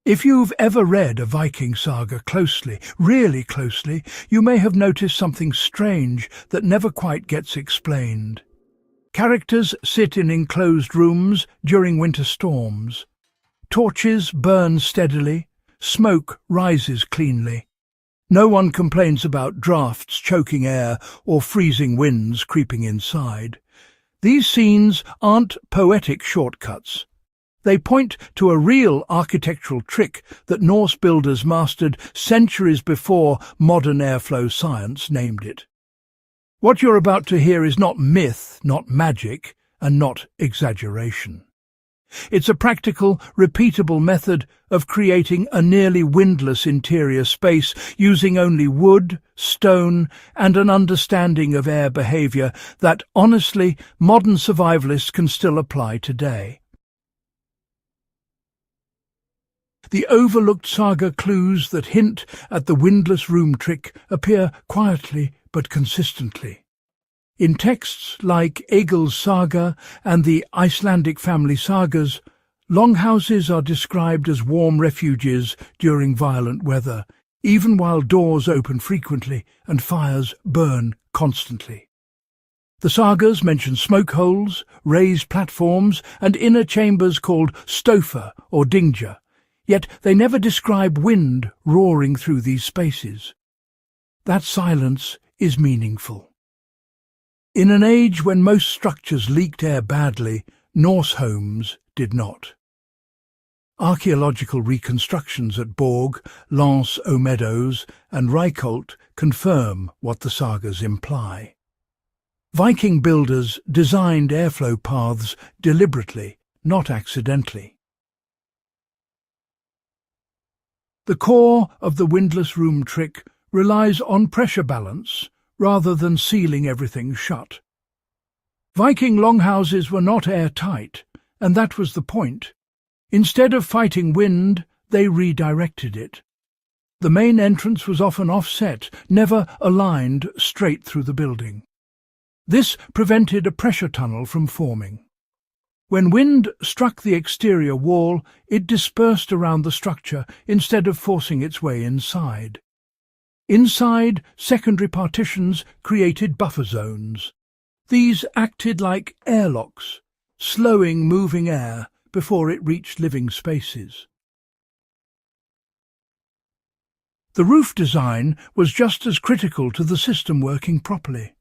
If you've ever read a Viking saga closely, really closely, you may have noticed something strange that never quite gets explained. Characters sit in enclosed rooms during winter storms. Torches burn steadily, smoke rises cleanly. No one complains about drafts choking air or freezing winds creeping inside. These scenes aren't poetic shortcuts. They point to a real architectural trick that Norse builders mastered centuries before modern airflow science named it. What you're about to hear is not myth, not magic, and not exaggeration. It's a practical, repeatable method of creating a nearly windless interior space using only wood, stone, and an understanding of air behavior that, honestly, modern survivalists can still apply today. The overlooked saga clues that hint at the windless room trick appear quietly but consistently. In texts like Egil's Saga and the Icelandic family sagas, longhouses are described as warm refuges during violent weather, even while doors open frequently and fires burn constantly. The sagas mention smoke holes, raised platforms, and inner chambers called stofa or dingja, yet they never describe wind roaring through these spaces. That silence is meaningful. In an age when most structures leaked air badly, Norse homes did not. Archaeological reconstructions at Borg, Lens-aux-Meadows, and Reykholt confirm what the sagas imply. Viking builders designed airflow paths deliberately, not accidentally. The core of the windless room trick relies on pressure balance rather than sealing everything shut. Viking longhouses were not airtight, and that was the point. Instead of fighting wind, they redirected it. The main entrance was often offset, never aligned straight through the building. This prevented a pressure tunnel from forming. When wind struck the exterior wall, it dispersed around the structure instead of forcing its way inside. Inside, secondary partitions created buffer zones. These acted like airlocks, slowing moving air before it reached living spaces. The roof design was just as critical to the system working properly.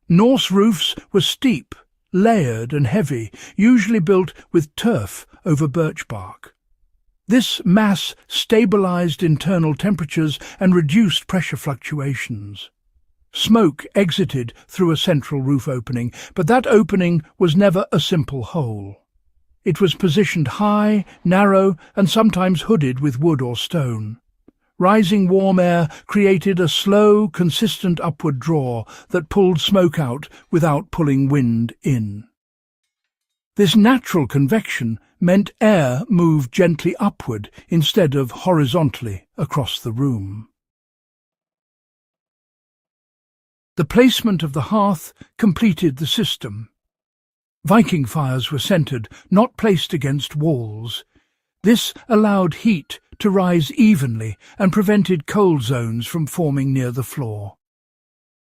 Norse roofs were steep, layered and heavy, usually built with turf over birch bark. This mass stabilized internal temperatures and reduced pressure fluctuations. Smoke exited through a central roof opening, but that opening was never a simple hole. It was positioned high, narrow, and sometimes hooded with wood or stone. Rising warm air created a slow, consistent upward draw that pulled smoke out without pulling wind in. This natural convection meant air moved gently upward instead of horizontally across the room. The placement of the hearth completed the system. Viking fires were centered, not placed against walls. This allowed heat to rise evenly and prevented cold zones from forming near the floor.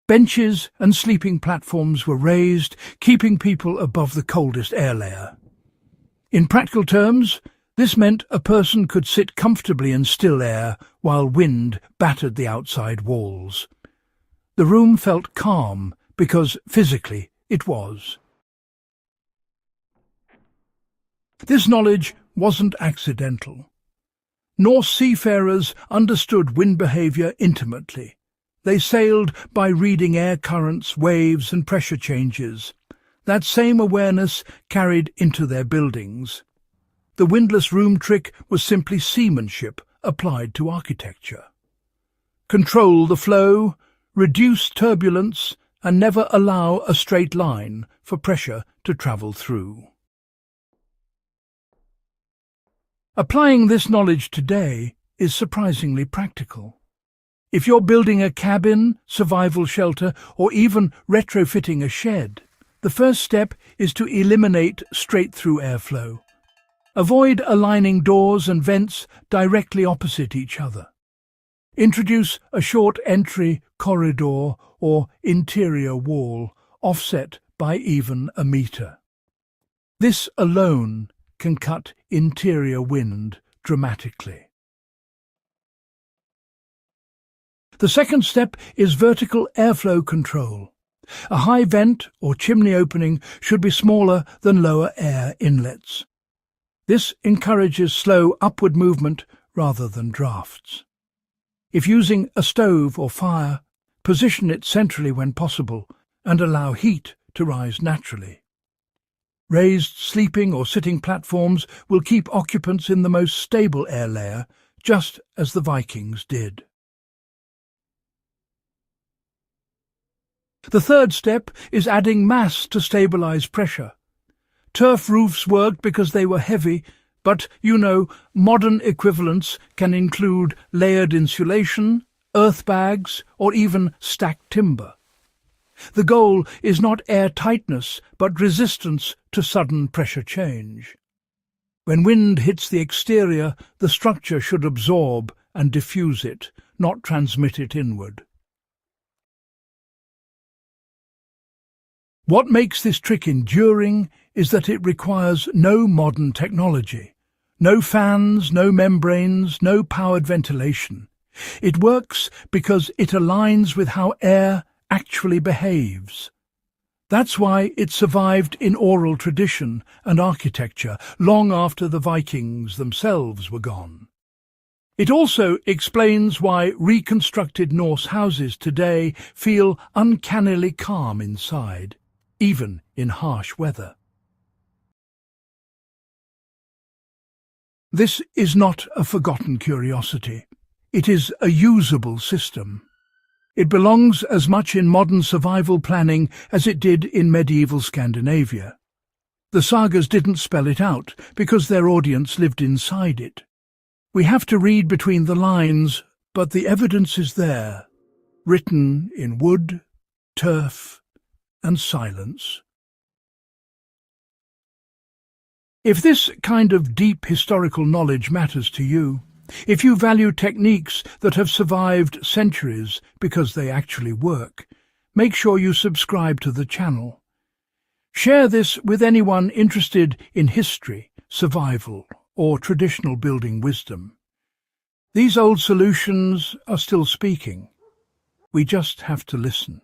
Benches and sleeping platforms were raised, keeping people above the coldest air layer. In practical terms, this meant a person could sit comfortably in still air while wind battered the outside walls. The room felt calm because physically it was. This knowledge wasn't accidental. Norse seafarers understood wind behavior intimately. They sailed by reading air currents, waves, and pressure changes. That same awareness carried into their buildings. The windless room trick was simply seamanship applied to architecture. Control the flow, reduce turbulence, and never allow a straight line for pressure to travel through. Applying this knowledge today is surprisingly practical. If you're building a cabin, survival shelter, or even retrofitting a shed, the first step is to eliminate straight-through airflow. Avoid aligning doors and vents directly opposite each other. Introduce a short entry, corridor, or interior wall, offset by even a metre. This alone can cut interior wind dramatically. The second step is vertical airflow control. A high vent or chimney opening should be smaller than lower air inlets. This encourages slow upward movement rather than drafts. If using a stove or fire, position it centrally when possible and allow heat to rise naturally. Raised sleeping or sitting platforms will keep occupants in the most stable air layer, just as the Vikings did. The third step is adding mass to stabilize pressure. Turf roofs worked because they were heavy, but, modern equivalents can include layered insulation, earth bags, or even stacked timber. The goal is not airtightness, but resistance to sudden pressure change. When wind hits the exterior, the structure should absorb and diffuse it, not transmit it inward. What makes this trick enduring is that it requires no modern technology. No fans, no membranes, no powered ventilation. It works because it aligns with how air actually behaves. That's why it survived in oral tradition and architecture long after the Vikings themselves were gone. It also explains why reconstructed Norse houses today feel uncannily calm inside, even in harsh weather. This is not a forgotten curiosity. It is a usable system. It belongs as much in modern survival planning as it did in medieval Scandinavia. The Sagas didn't spell it out because their audience lived inside it. We have to read between the lines, but the evidence is there, written in wood, turf, and silence. If this kind of deep historical knowledge matters to you, if you value techniques that have survived centuries because they actually work, make sure you subscribe to the channel. Share this with anyone interested in history, survival, or traditional building wisdom. These old solutions are still speaking. We just have to listen.